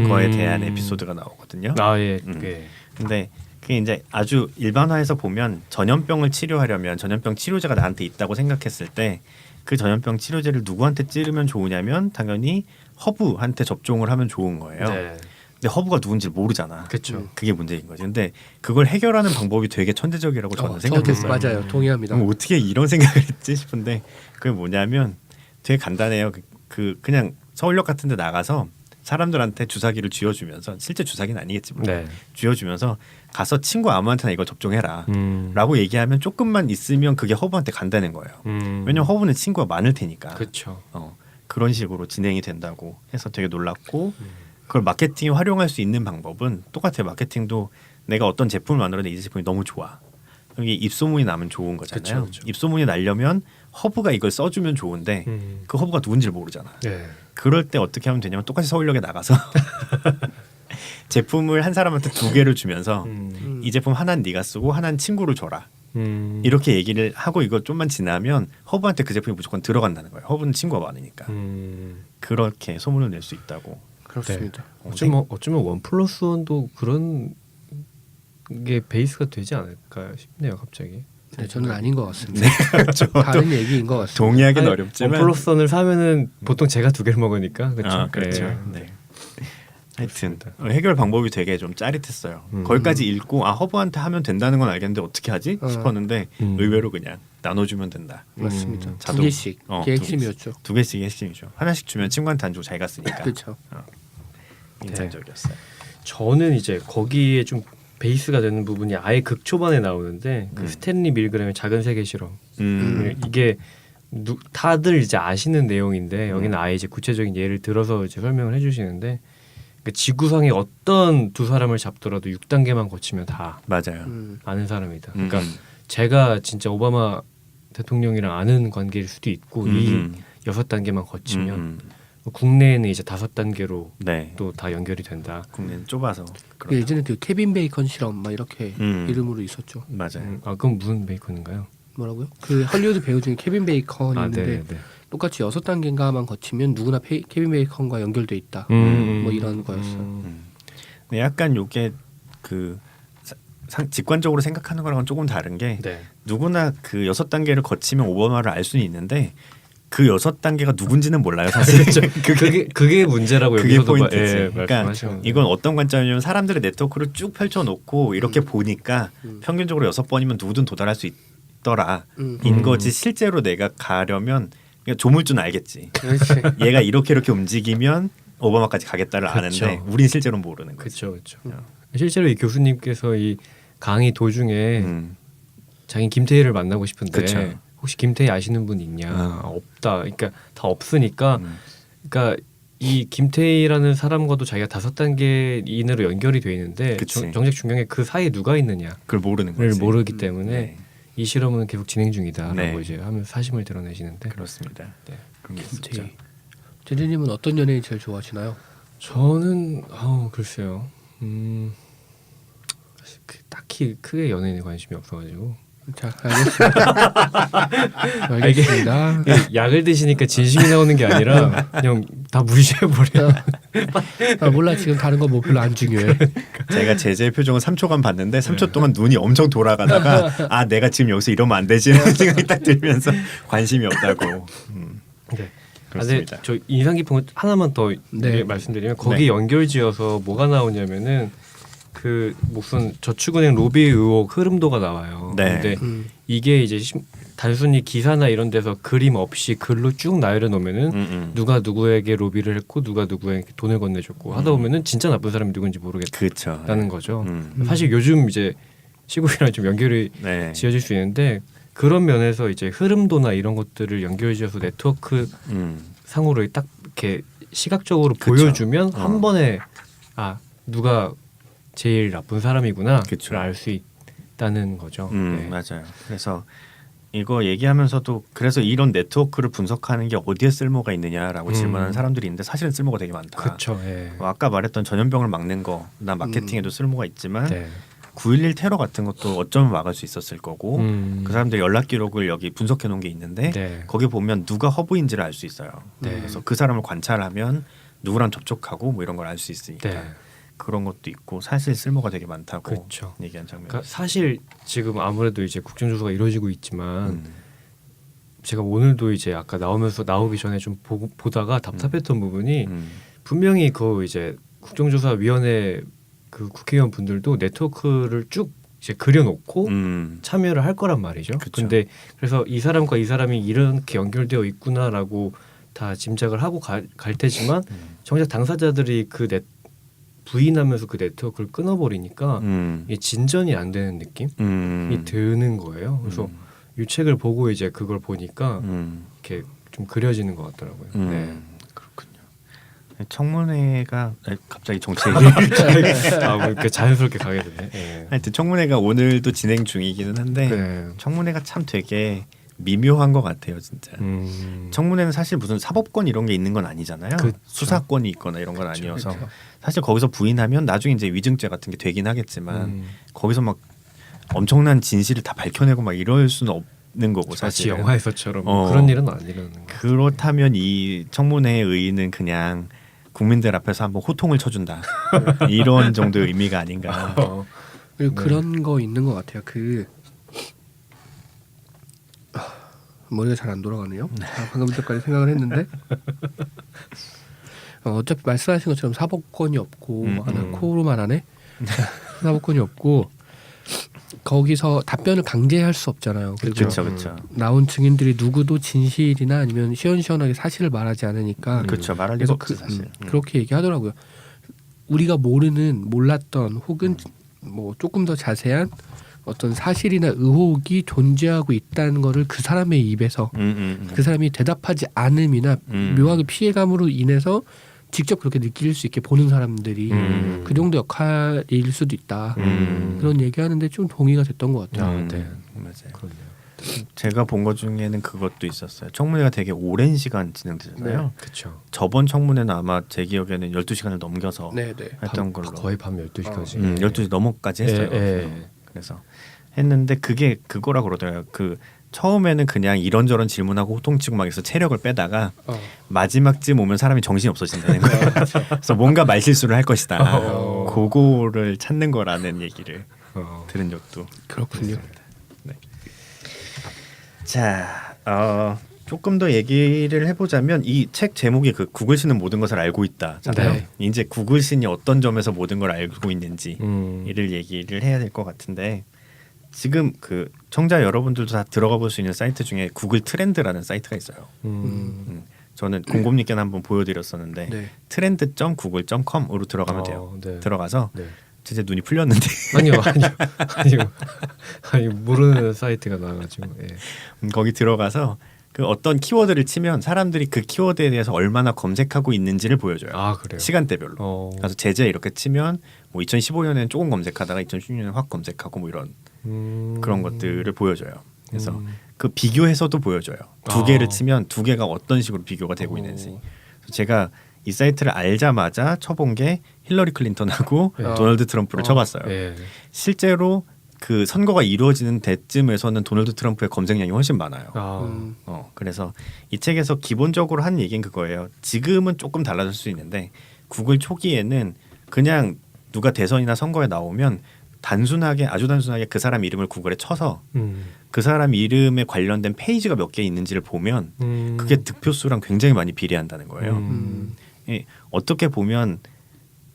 거에 대한 에피소드가 나오거든요. 아 예. 예. 근데 그게 이제 아주 일반화해서 보면 전염병을 치료하려면 전염병 치료제가 나한테 있다고 생각했을 때 그 전염병 치료제를 누구한테 찌르면 좋으냐면 당연히 허브한테 접종을 하면 좋은 거예요. 네. 근데 허브가 누군지 모르잖아. 그렇죠. 그게 문제인 거지. 근데 그걸 해결하는 방법이 되게 천재적이라고 저는 생각했어요. 맞아요. 동의합니다. 그럼 어떻게 이런 생각을 했지 싶은데 그게 뭐냐면 되게 간단해요. 그냥 서울역 같은 데 나가서 사람들한테 주사기를 쥐어주면서 실제 주사기는 아니겠지만 네. 쥐어주면서 가서 친구 아무한테나 이거 접종해라 라고 얘기하면 조금만 있으면 그게 허브한테 간다는 거예요. 왜냐면 허브는 친구가 많을 테니까. 그렇죠. 그런 식으로 진행이 된다고 해서 되게 놀랐고 그걸 마케팅에 활용할 수 있는 방법은 똑같아요. 마케팅도 내가 어떤 제품을 만들었는데 이 제품이 너무 좋아. 이게 입소문이 나면 좋은 거잖아요. 그쵸. 입소문이 나려면 허브가 이걸 써주면 좋은데 그 허브가 누군지를 모르잖아. 네. 그럴 때 어떻게 하면 되냐면 똑같이 서울역에 나가서 제품을 한 사람한테 2개를 주면서 이 제품 하나는 네가 쓰고 하나는 친구를 줘라. 이렇게 얘기를 하고 이거 좀만 지나면 허브한테 그 제품이 무조건 들어간다는 거예요. 허브는 친구가 많으니까. 그렇게 소문을 낼 수 있다고. 그렇습니다. 어쩌면 원 플러스 원도 그런 게 베이스가 되지 않을까 싶네요. 갑자기. 네, 저는 아닌 것 같습니다. 그렇죠. 다른 얘기인 것 같습니다. 동의하기는 원 어렵지만 플러스 원을 사면은 보통 제가 2개를 먹으니까 그렇죠. 아, 그렇죠. 네. 네. 하여튼 해결 방법이 되게 좀 짜릿했어요. 거기까지 읽고 허브한테 하면 된다는 건 알겠는데 어떻게 하지 싶었는데 의외로 그냥 나눠주면 된다. 맞습니다. 두 자동- 개씩. 어, 그게 두 핵심이었죠. 2개씩이 핵심이죠. 하나씩 주면 친구한테 안 주고 자기가 쓰니까. 그렇죠. 인상적이었어요. 저는 이제 거기에 좀 베이스가 되는 부분이 아예 극초반에 나오는데 그 스탠리 밀그램의 작은 세계 실험. 이게 다들 이제 아시는 내용인데 여기는 아예 이제 구체적인 예를 들어서 이제 설명을 해주시는데 그 지구상에 어떤 두 사람을 잡더라도 6단계만 거치면 다 맞아요. 아는 사람이다. 그러니까 제가 진짜 오바마 대통령이랑 아는 관계일 수도 있고 이 6단계만 거치면 국내에는 이제 5단계로 네. 또 다 연결이 된다. 국내는 좁아서 그 예전에 그 케빈 베이컨 실험 막 이렇게 음. 이름으로 있었죠. 맞아요. 아 그건 무슨 베이컨인가요? 뭐라고요? 그 헐리우드 배우 중에 케빈 베이컨이 아, 있는데 네. 똑같이 6단계인가만 거치면 누구나 케빈 베이컨과 연결돼 있다. 뭐 이런 거였어요. 근데 약간 요게 그 직관적으로 생각하는 거랑은 조금 다른 게 네. 누구나 그 6단계를 거치면 오바마를 알 수는 있는데 그 6단계가 누군지는 몰라요 사실. 그게 문제라고 그게 여기서도 포인트지. 예, 그러니까 말씀하셨는데. 이건 어떤 관점이냐면 사람들의 네트워크를 쭉 펼쳐놓고 이렇게 보니까 평균적으로 6번이면 누구든 도달할 수 있더라 인 거지. 실제로 내가 가려면 그냥 조물주는 알겠지. 그렇지. 얘가 이렇게 움직이면 오바마까지 가겠다를 그렇죠. 아는데 우린 실제로는 모르는 거지. 그렇죠. 실제로 이 교수님께서 이 강의 도중에 자기 김태희를 만나고 싶은데 그쵸. 혹시 김태희 아시는 분 있냐? 없다. 그러니까 다 없으니까 그러니까 이 김태희라는 사람과도 자기가 5단계 이내로 연결이 돼 있는데 그치. 정작 중요한 게 그 사이에 누가 있느냐를 그걸 모르는 거지. 모르기 때문에 네. 이 실험은 계속 진행 중이다라고 네. 이제 하면서 사심을 드러내시는데 그렇습니다. 네. 그런 게 있었죠. 김태희. 제재님은 어떤 연예인 제일 좋아하시나요? 저는 글쎄요. 딱히 크게 연예인에 관심이 없어가지고 자, 알겠습니다. 알겠습니다. 약을 드시니까 진심이 나오는 게 아니라 그냥 다 무시해버려. 아, 몰라 지금 다른 거 뭐 별로 안 중요해. 제가 제재의 표정을 3초간 봤는데 3초 동안 눈이 엄청 돌아가다가 아 내가 지금 여기서 이러면 안 되지 라는 생각이 딱 들면서 관심이 없다고. 네. 그렇습니다. 근데 저 인상 깊은 거 하나만 더 네. 말씀드리면 거기 네. 연결지어서 뭐가 나오냐면은 그 무슨 저축은행 로비 의혹 흐름도가 나와요. 네. 근데 이게 이제 단순히 기사나 이런 데서 그림 없이 글로 쭉 나열해 놓으면은 누가 누구에게 로비를 했고 누가 누구에게 돈을 건네줬고 하다 보면은 진짜 나쁜 사람이 누군지 모르겠다는 그렇죠. 거죠. 사실 요즘 이제 시국이랑 좀 연결이 네. 지어질 수 있는데 그런 면에서 이제 흐름도나 이런 것들을 연결지어서 네트워크 상으로 딱 이렇게 시각적으로 그쵸. 보여주면 한 번에 아 누가 제일 나쁜 사람이구나를 그쵸. 알 수 있다는 거죠. 네. 맞아요. 그래서 이거 얘기하면서도 그래서 이런 네트워크를 분석하는 게 어디에 쓸모가 있느냐라고 질문하는 사람들이 있는데 사실은 쓸모가 되게 많다. 그렇죠. 예. 아까 말했던 전염병을 막는 거, 나 마케팅에도 쓸모가 있지만 네. 9.11 테러 같은 것도 어쩌면 막을 수 있었을 거고 그 사람들 연락 기록을 여기 분석해 놓은 게 있는데 네. 거기 보면 누가 허브인지를 알 수 있어요. 네. 그래서 그 사람을 관찰하면 누구랑 접촉하고 뭐 이런 걸 알 수 있으니까 네. 그런 것도 있고 사실 쓸모가 되게 많다고 그렇죠. 얘기한 장면. 그러니까 사실 지금 아무래도 이제 국정조사가 이루어지고 있지만 음. 제가 오늘도 이제 아까 나오기 전에 좀 보다가 답답했던 부분이 분명히 그 이제 국정조사위원회 그 국회의원 분들도 네트워크를 쭉 이제 그려놓고 참여를 할 거란 말이죠. 그쵸. 근데 그래서 이 사람과 이 사람이 이렇게 연결되어 있구나라고 다 짐작을 하고 갈 테지만 정작 당사자들이 부인하면서 그 네트워크를 끊어버리니까 이게 진전이 안 되는 느낌이 드는 거예요. 그래서 이 책을 보고 이제 그걸 보니까 이렇게 좀 그려지는 것 같더라고요. 네. 그렇군요. 청문회가 갑자기 정치 얘기. 뭐 이렇게 자연스럽게 가게 되네. 네. 하여튼 청문회가 오늘도 진행 중이기는 한데 네. 청문회가 참 되게 미묘한 것 같아요, 진짜. 청문회는 사실 무슨 사법권 이런 게 있는 건 아니잖아요. 그쵸. 수사권이 있거나 이런 건 그쵸. 아니어서 그쵸. 사실 거기서 부인하면 나중에 이제 위증죄 같은 게 되긴 하겠지만 거기서 막 엄청난 진실을 다 밝혀내고 막 이럴 수는 없는 거고 마치 사실. 영화에서처럼 그런 일은 안 일어나는 거. 그렇다면 이 청문회의 의의는 그냥 국민들 앞에서 한번 호통을 쳐준다 이런 정도의 의미가 아닌가. 그리고 네. 그런 거 있는 것 같아요. 머리가 잘 안 돌아가네요. 방금 전까지 생각을 했는데 어차피 말씀하신 것처럼 사법권이 없고 코로만 하네. 사법권이 없고 거기서 답변을 강제할 수 없잖아요. 그리고 그렇죠. 나온 증인들이 누구도 진실이나 아니면 시원시원하게 사실을 말하지 않으니까 그렇죠. 말할 그래서 리가 없지 사실. 그렇게 얘기하더라고요. 우리가 몰랐던 혹은 뭐 조금 더 자세한 어떤 사실이나 의혹이 존재하고 있다는 거를 그 사람의 입에서 그 사람이 대답하지 않음이나 묘하게 피해감으로 인해서 직접 그렇게 느낄 수 있게 보는 사람들이 그 정도 역할일 수도 있다. 그런 얘기하는데 좀 동의가 됐던 것 같아요. 네. 맞아요. 그렇네요. 제가 본 것 중에는 그것도 있었어요. 청문회가 되게 오랜 시간 진행되잖아요. 그렇죠. 저번 청문회는 아마 제 기억에는 12시간을 넘겨서 네네. 했던 걸로. 거의 밤 12시까지. 12시 넘어까지 했어요. 그래서 했는데 그게 그거라 그러더라고요. 그 처음에는 그냥 이런저런 질문하고 호통치고 막 해서 체력을 빼다가 마지막쯤 오면 사람이 정신이 없어진다는 거예요. 그래서 뭔가 말실수를 할 것이다. 그거를 찾는 거라는 얘기를 들은 적도 그렇군요. 있습니다. 네. 자, 조금 더 얘기를 해보자면 이 책 제목이 그 구글신은 모든 것을 알고 있다잖아요. 네. 이제 구글신이 어떤 점에서 모든 걸 알고 있는지 이를 얘기를 해야 될 것 같은데 지금 그 청자 여러분들도 다 들어가 볼 수 있는 사이트 중에 구글 트렌드라는 사이트가 있어요. 저는 공곰님께는 한번 보여드렸었는데 네. trend.google.com으로 들어가면 돼요. 네. 들어가서 네. 진짜 눈이 풀렸는데 아니요 모르는 사이트가 나와가지고 거기 들어가서 그 어떤 키워드를 치면 사람들이 그 키워드에 대해서 얼마나 검색하고 있는지를 보여줘요. 아 그래요? 시간대별로. 그래서 제재 이렇게 치면 뭐 2015년에는 조금 검색하다가 2016년에 확 검색하고 뭐 이런 그런 것들을 보여줘요. 그래서 그 비교해서도 보여줘요. 두 개를 치면 두 개가 어떤 식으로 비교가 되고 있는지. 그래서 제가 이 사이트를 알자마자 쳐본 게 힐러리 클린턴하고 도널드 트럼프를 쳐봤어요. 실제로 그 선거가 이루어지는 때쯤에서는 도널드 트럼프의 검색량이 훨씬 많아요. 그래서 이 책에서 기본적으로 한 얘기는 그거예요. 지금은 조금 달라질 수 있는데 구글 초기에는 그냥 누가 대선이나 선거에 나오면 아주 단순하게 그 사람 이름을 구글에 쳐서 그 사람 이름에 관련된 페이지가 몇 개 있는지를 보면 그게 득표수랑 굉장히 많이 비례한다는 거예요. 어떻게 보면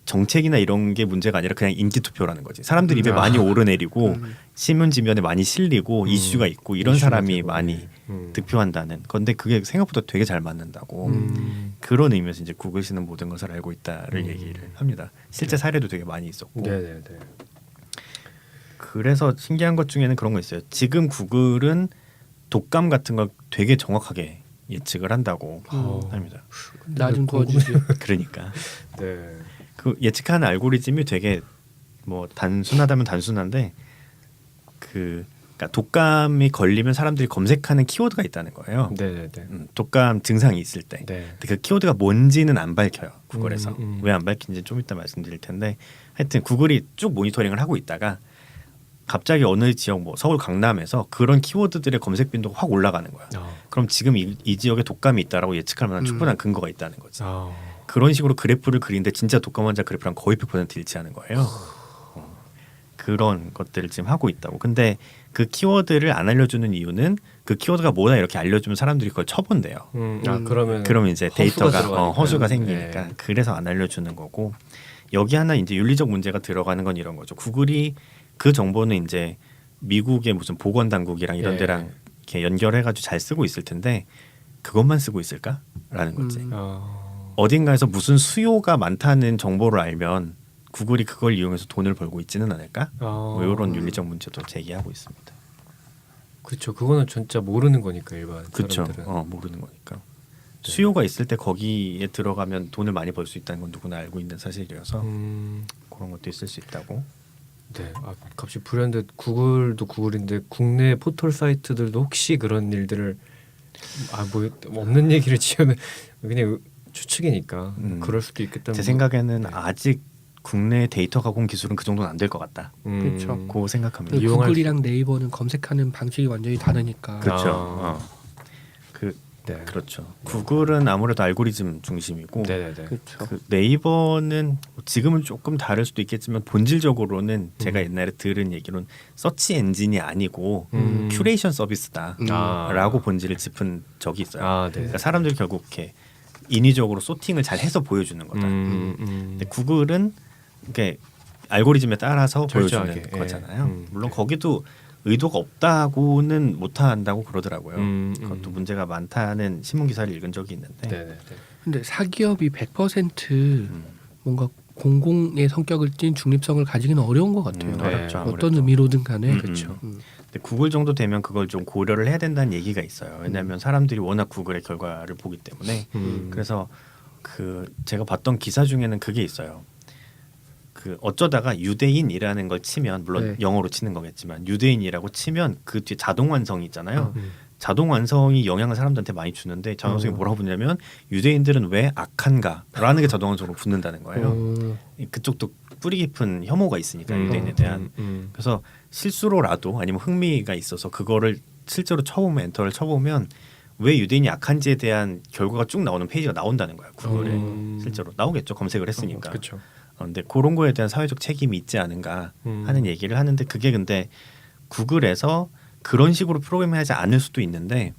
정책이나 이런 게 문제가 아니라 그냥 인기 투표라는 거지. 사람들 입에 많이 오르내리고 신문지면에 많이 실리고 이슈가 있고 이런 사람이 되고, 많이 득표한다는 건데 그게 생각보다 되게 잘 맞는다고. 그런 의미에서 이제 구글신은 모든 것을 알고 있다를 얘기를 합니다. 실제 사례도 되게 많이 있었고. 네네네. 그래서 신기한 것 중에는 그런 거 있어요. 지금 구글은 독감 같은 걸 되게 정확하게 예측을 한다고 합니다. 나 좀 도와주지. 그러니까 네. 그 예측하는 알고리즘이 되게 뭐 단순하다면 단순한데 그러니까 독감이 걸리면 사람들이 검색하는 키워드가 있다는 거예요. 네네네. 독감 증상이 있을 때. 네. 근데 그 키워드가 뭔지는 안 밝혀요. 구글에서. 음. 왜 안 밝힌지 좀 이따 말씀드릴 텐데 하여튼 구글이 쭉 모니터링을 하고 있다가 갑자기 어느 지역 뭐 서울 강남에서 그런 키워드들의 검색 빈도가 확 올라가는 거야. 그럼 지금 이 지역에 독감이 있다라고 예측할 만한 충분한 근거가 있다는 거지. 그런 식으로 그래프를 그리는데 진짜 독감 환자 그래프랑 거의 100% 일치하는 거예요. 그런 것들을 지금 하고 있다고. 근데 그 키워드를 안 알려주는 이유는 그 키워드가 뭐다 이렇게 알려주면 사람들이 그걸 쳐본대요. 그러면 이제 허수가 데이터가 들어가니까요. 허수가 생기니까 네. 그래서 안 알려주는 거고 여기 하나 이제 윤리적 문제가 들어가는 건 이런 거죠. 구글이 그 정보는 이제 미국의 무슨 보건 당국이랑 이런 네. 데랑 이렇게 연결해가지고 잘 쓰고 있을 텐데 그것만 쓰고 있을까라는 거지. 어딘가에서 무슨 수요가 많다는 정보를 알면 구글이 그걸 이용해서 돈을 벌고 있지는 않을까? 뭐 이런 윤리적 문제도 제기하고 있습니다. 그렇죠. 그거는 진짜 모르는 거니까 일반 그렇죠. 사람들은. 모르는 거니까. 수요가 있을 때 거기에 들어가면 돈을 많이 벌 수 있다는 건 누구나 알고 있는 사실이어서 그런 것도 있을 수 있다고. 네. 갑자기 불현데 구글도 구글인데 국내 포털 사이트들도 혹시 그런 일들을 뭐 없는 얘기를 지어는 그냥 추측이니까 그럴 수도 있겠다는. 제 생각에는 네. 아직 국내 데이터 가공 기술은 그 정도는 안 될 것 같다. 그렇죠. 고 생각합니다. 이용할 구글이랑 네이버는 검색하는 방식이 완전히 다르니까. 그렇죠. 네. 그렇죠. 구글은 아무래도 알고리즘 중심이고 네네네. 그렇죠. 그 네이버는 지금은 조금 다를 수도 있겠지만 본질적으로는 제가 옛날에 들은 얘기로는 서치 엔진이 아니고 큐레이션 서비스다라고 본질을 짚은 적이 있어요. 네. 그러니까 사람들이 결국 이렇게 인위적으로 소팅을 잘 해서 보여주는 거다. 근데 구글은 이렇게 알고리즘에 따라서 철저하게, 보여주는 거잖아요. 물론 거기도 의도가 없다고는 못한다고 그러더라고요. 그것도 문제가 많다는 신문 기사를 읽은 적이 있는데. 네네네. 근데 사기업이 100% 뭔가 공공의 성격을 띤 중립성을 가지기는 어려운 것 같아요. 어렵죠. 아무래도. 어떤 의미로든 간에. 그렇죠. 근데 구글 정도 되면 그걸 좀 고려를 해야 된다는 얘기가 있어요. 왜냐하면 사람들이 워낙 구글의 결과를 보기 때문에. 그래서 그 제가 봤던 기사 중에는 그게 있어요. 그 어쩌다가 유대인이라는 걸 치면 물론 네. 영어로 치는 거겠지만 유대인이라고 치면 그 뒤에 자동 완성이 있잖아요. 자동 완성이 영향을 사람들한테 많이 주는데 자동 완성이 뭐라고 붙냐면 유대인들은 왜 악한가라는 게 자동 완성으로 붙는다는 거예요. 그쪽도 뿌리 깊은 혐오가 있으니까 유대인에 대한. 그래서 실수로라도 아니면 흥미가 있어서 그거를 실제로 쳐보면 엔터를 쳐보면 왜 유대인이 악한지에 대한 결과가 쭉 나오는 페이지가 나온다는 거예요. 구글에 실제로 나오겠죠. 검색을 했으니까. 그렇죠. 근데 그런 거에 대한 사회적 책임이 있지 않은가 하는 얘기를 하는데 그게 근데 구글에서 그런 식으로 프로그램을 하지 않을 수도 있는데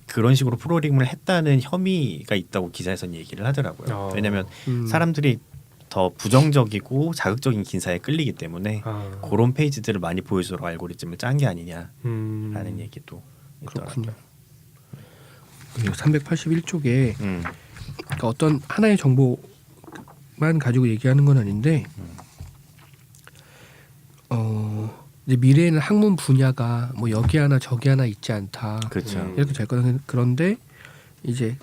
그런 식으로 프로그램을 했다는 혐의가 있다고 기사에서는 얘기를 하더라고요. 왜냐하면 사람들이 더 부정적이고 자극적인 기사에 끌리기 때문에 그런 페이지들을 많이 보여주도록 알고리즘을 짠 게 아니냐라는 얘기도 그렇군요. 381쪽에 음. 그러니까 어떤 하나의 정보만 가지고 얘기하는 건 아닌데 이제 미래에는 학문 분야가 뭐 여기 하나 저기 하나 있지 않다. 그렇죠. 이렇게 될 거는 그런데 이제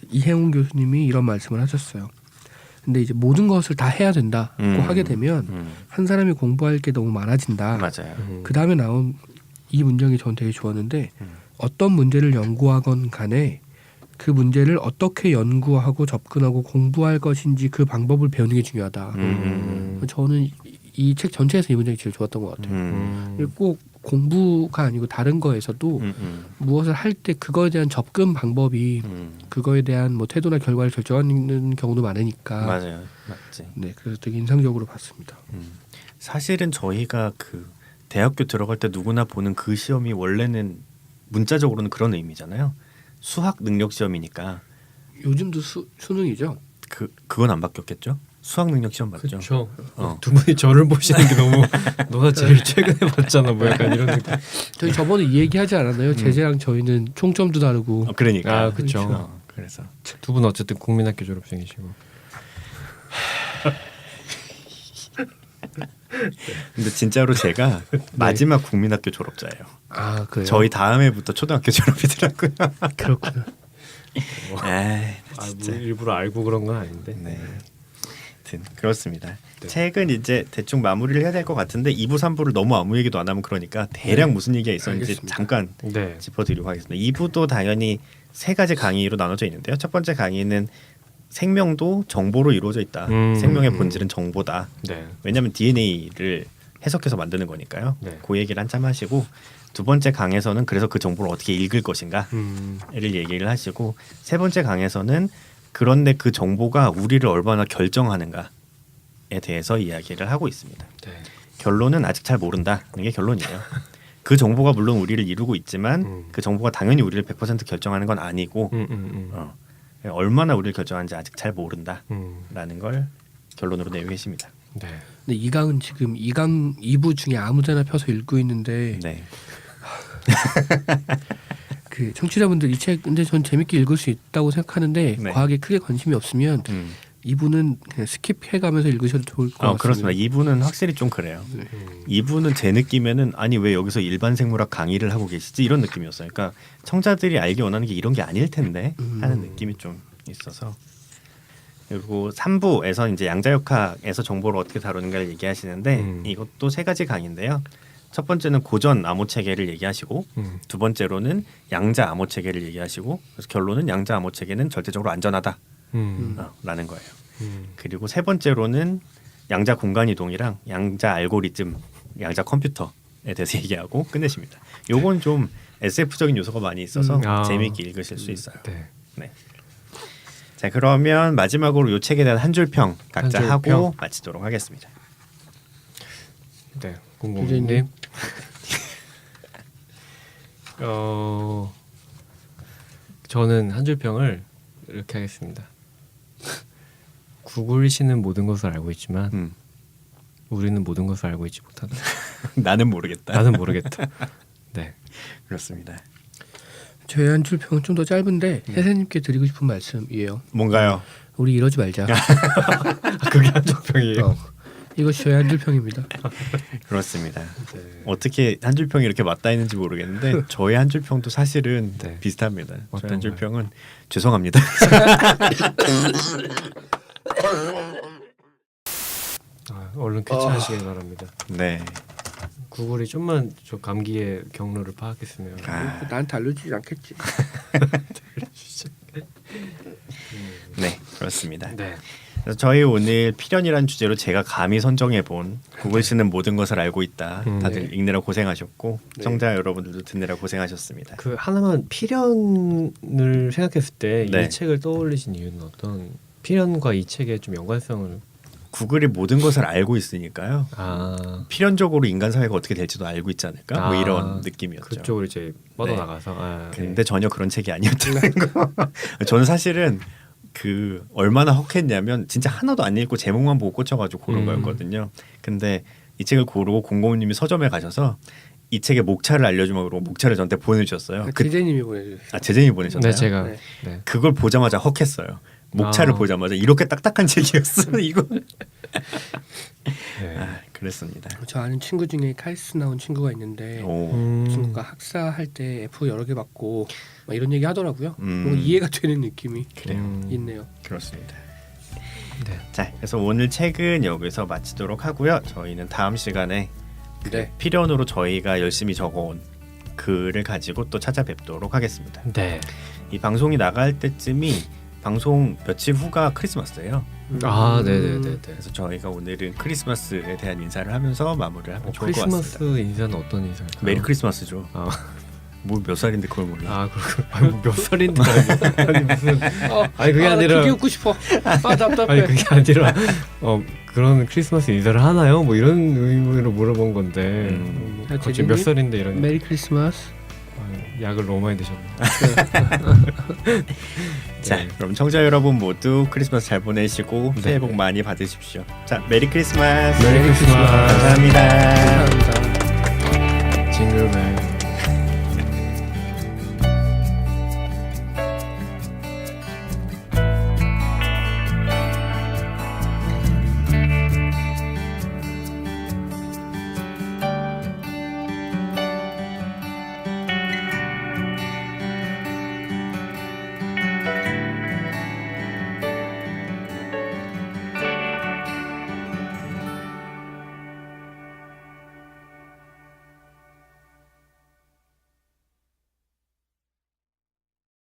이해웅 교수님이 이런 말씀을 하셨어요. 근데 이제 모든 것을 다 해야 된다고 하게 되면 한 사람이 공부할 게 너무 많아진다. 맞아요. 그 다음에 나온 이 문장이 전 되게 좋았는데 어떤 문제를 연구하건 간에 그 문제를 어떻게 연구하고 접근하고 공부할 것인지 그 방법을 배우는 게 중요하다. 저는 이 책 전체에서 이 문장이 제일 좋았던 것 같아요. 그리고 꼭 공부가 아니고 다른 거에서도 무엇을 할 때 그거에 대한 접근 방법이 그거에 대한 뭐 태도나 결과를 결정하는 경우도 많으니까. 맞아요. 맞지. 네, 그래서 되게 인상적으로 봤습니다. 사실은 저희가 그 대학교 들어갈 때 누구나 보는 그 시험이 원래는 문자적으로는 그런 의미잖아요. 수학 능력 시험이니까 요즘도 수능이죠? 그건 안 바뀌었겠죠? 수학 능력 시험 맞죠? 그렇죠. 두 분이 저를 보시는 게 너무 너가 제일 최근에 봤잖아. 뭐 약간 이런 느낌. 저희 저번에 이 얘기하지 않았나요? 제재랑 저희는 총점도 다르고. 그러니까. 그렇죠. 그래서 두 분 어쨌든 국민학교 졸업생이시고. 근데 진짜로 제가 마지막 국민학교 졸업자예요. 아 그래요? 저희 다음 해부터 초등학교 졸업이더라고요. 그렇구나. 에이, 뭐 일부러 알고 그런 건 아닌데. 네. 그렇습니다. 책은 이제 대충 마무리를 해야 될 것 같은데 2부 3부를 너무 아무 얘기도 안 하면 그러니까 대략 무슨 얘기가 있었는지 알겠습니다. 잠깐 네. 짚어드리도록 하겠습니다. 2부도 당연히 세 가지 강의로 나눠져 있는데요. 첫 번째 강의는 생명도 정보로 이루어져 있다. 생명의 본질은 정보다. 네. 왜냐하면 DNA를 해석해서 만드는 거니까요. 네. 그 얘기를 한참 하시고 두 번째 강에서는 그래서 그 정보를 어떻게 읽을 것인가를 얘기를 하시고 세 번째 강에서는 그런데 그 정보가 우리를 얼마나 결정하는가에 대해서 이야기를 하고 있습니다. 네. 결론은 아직 잘 모른다는 게 결론이에요. 그 정보가 물론 우리를 이루고 있지만 그 정보가 당연히 우리를 100% 결정하는 건 아니고 얼마나 우리를 결정하는지 아직 잘 모른다라는 걸 결론으로 내고 계십니다. 네. 근데 이 강은 지금 2부 중에 아무데나 펴서 읽고 있는데 네. 그 청취자분들 이 책 근데 전 재밌게 읽을 수 있다고 생각하는데 네. 과학에 크게 관심이 없으면 2부는 그냥 스킵해가면서 읽으셔도 좋을 것 같습니다. 그렇습니다. 2부는 확실히 좀 그래요. 2부는 제 느낌에는 아니 왜 여기서 일반 생물학 강의를 하고 계시지 이런 느낌이었어요. 그러니까 청자들이 알기 원하는 게 이런 게 아닐 텐데 하는 느낌이 좀 있어서. 그리고 3부에서 이제 양자역학에서 정보를 어떻게 다루는가를 얘기하시는데 이것도 세 가지 강인데요. 첫 번째는 고전 암호 체계를 얘기하시고 두 번째로는 양자 암호 체계를 얘기하시고 그래서 결론은 양자 암호 체계는 절대적으로 안전하다. 라는 거예요. 그리고 세 번째로는 양자 공간 이동이랑 양자 알고리즘, 양자 컴퓨터에 대해서 얘기하고 끝내십니다. 요건 좀 SF적인 요소가 많이 있어서 재미있게 읽으실 수 있어요. 네. 네. 자 그러면 마지막으로 요 책에 대한 한 줄 평 각자 한줄 하고 평. 마치도록 하겠습니다. 네. 공공님. 저는 한 줄 평을 이렇게 하겠습니다. 구글씨는 모든 것을 알고 있지만 우리는 모든 것을 알고 있지 못하다. 나는 모르겠다. 나는 모르겠다. 네. 그렇습니다. 저희 한 줄 평은 좀 더 짧은데 혜세님께 드리고 싶은 말씀이에요. 뭔가요? 우리 이러지 말자. 그게 한 줄 평이에요. 이것이 저희 한 줄 평입니다. 그렇습니다. 네. 어떻게 한 줄 평이 이렇게 맞닿아 있는지 모르겠는데 저의 한 줄 평도 사실은 네. 비슷합니다. 저의 어떤 한 줄 거요? 평은 죄송합니다. 얼른 쾌차하시길 바랍니다. 네. 구글이 좀만 저 감기의 경로를 파악했으면. 나한테 알려주지 않겠지. 네, 그렇습니다. 네. 그래서 저희 오늘 필연이라는 주제로 제가 감히 선정해 본 구글씨는 모든 것을 알고 있다. 다들 네. 읽느라 고생하셨고 네. 청자 여러분들도 듣느라 고생하셨습니다. 그 하나만 필연을 생각했을 때 이 네. 책을 떠올리신 이유는 어떤 필연과 이 책의 좀 연관성을 구글이 모든 것을 알고 있으니까요. 필연적으로 인간 사회가 어떻게 될지도 알고 있지 않을까? 뭐 이런 느낌이었죠. 그쪽으로 이제 뻗어나가서. 근데 전혀 그런 책이 아니었다는 거. 저는 사실은 그 얼마나 혹했냐면 진짜 하나도 안 읽고 제목만 보고 꽂혀가지고 고른 거였거든요. 근데 이 책을 고르고 공공님이 서점에 가셔서 이 책의 목차를 알려주면 그러고 목차를 저한테 보내주셨어요. 제재님이 보내주셨어요. 제재님이 보내셨나요? 네, 제가 네. 네. 그걸 보자마자 헉했어요. 목차를 보자마자 이렇게 딱딱한 책이었어 이거. 네. 그랬습니다. 저 아는 친구 중에 카이스트 나온 친구가 있는데 오. 친구가 학사할 때 F 여러 개 받고 막 이런 얘기 하더라고요. 뭔가 음. 이해가 되는 느낌이 그래요. 있네요. 그렇습니다. 네. 자, 그래서 오늘 책은 여기서 마치도록 하고요. 저희는 다음 시간에 네. 필연으로 저희가 열심히 적어온 글을 가지고 또 찾아뵙도록 하겠습니다. 네. 이 방송이 나갈 때쯤이 방송 며칠 후가 크리스마스예요. 네네네. 그래서 저희가 오늘은 크리스마스에 대한 인사를 하면서 마무리를 하면 좋을 것 크리스마스 같습니다. 인사는 어떤 인사일까요? 메리 크리스마스죠. 아. 뭐 몇 살인데 그걸 몰라. 그렇군. 몇 살인데 아니 무슨 아니 그게 아니라 되게 웃고 싶어. 답답해. 아니 그게 아니라 그런 크리스마스 인사를 하나요? 뭐 이런 의미로 물어본 건데 갑자기 몇 살인데 이런 메리 크리스마스. 약을 너무 많이 드셨네. 자, 네. 그럼 청자 여러분 모두 크리스마스 잘 보내시고 새해 복 많이 받으십시오. 자, 메리 크리스마스. 메리 크리스마스. 감사합니다. 감사합니다. 징글벨.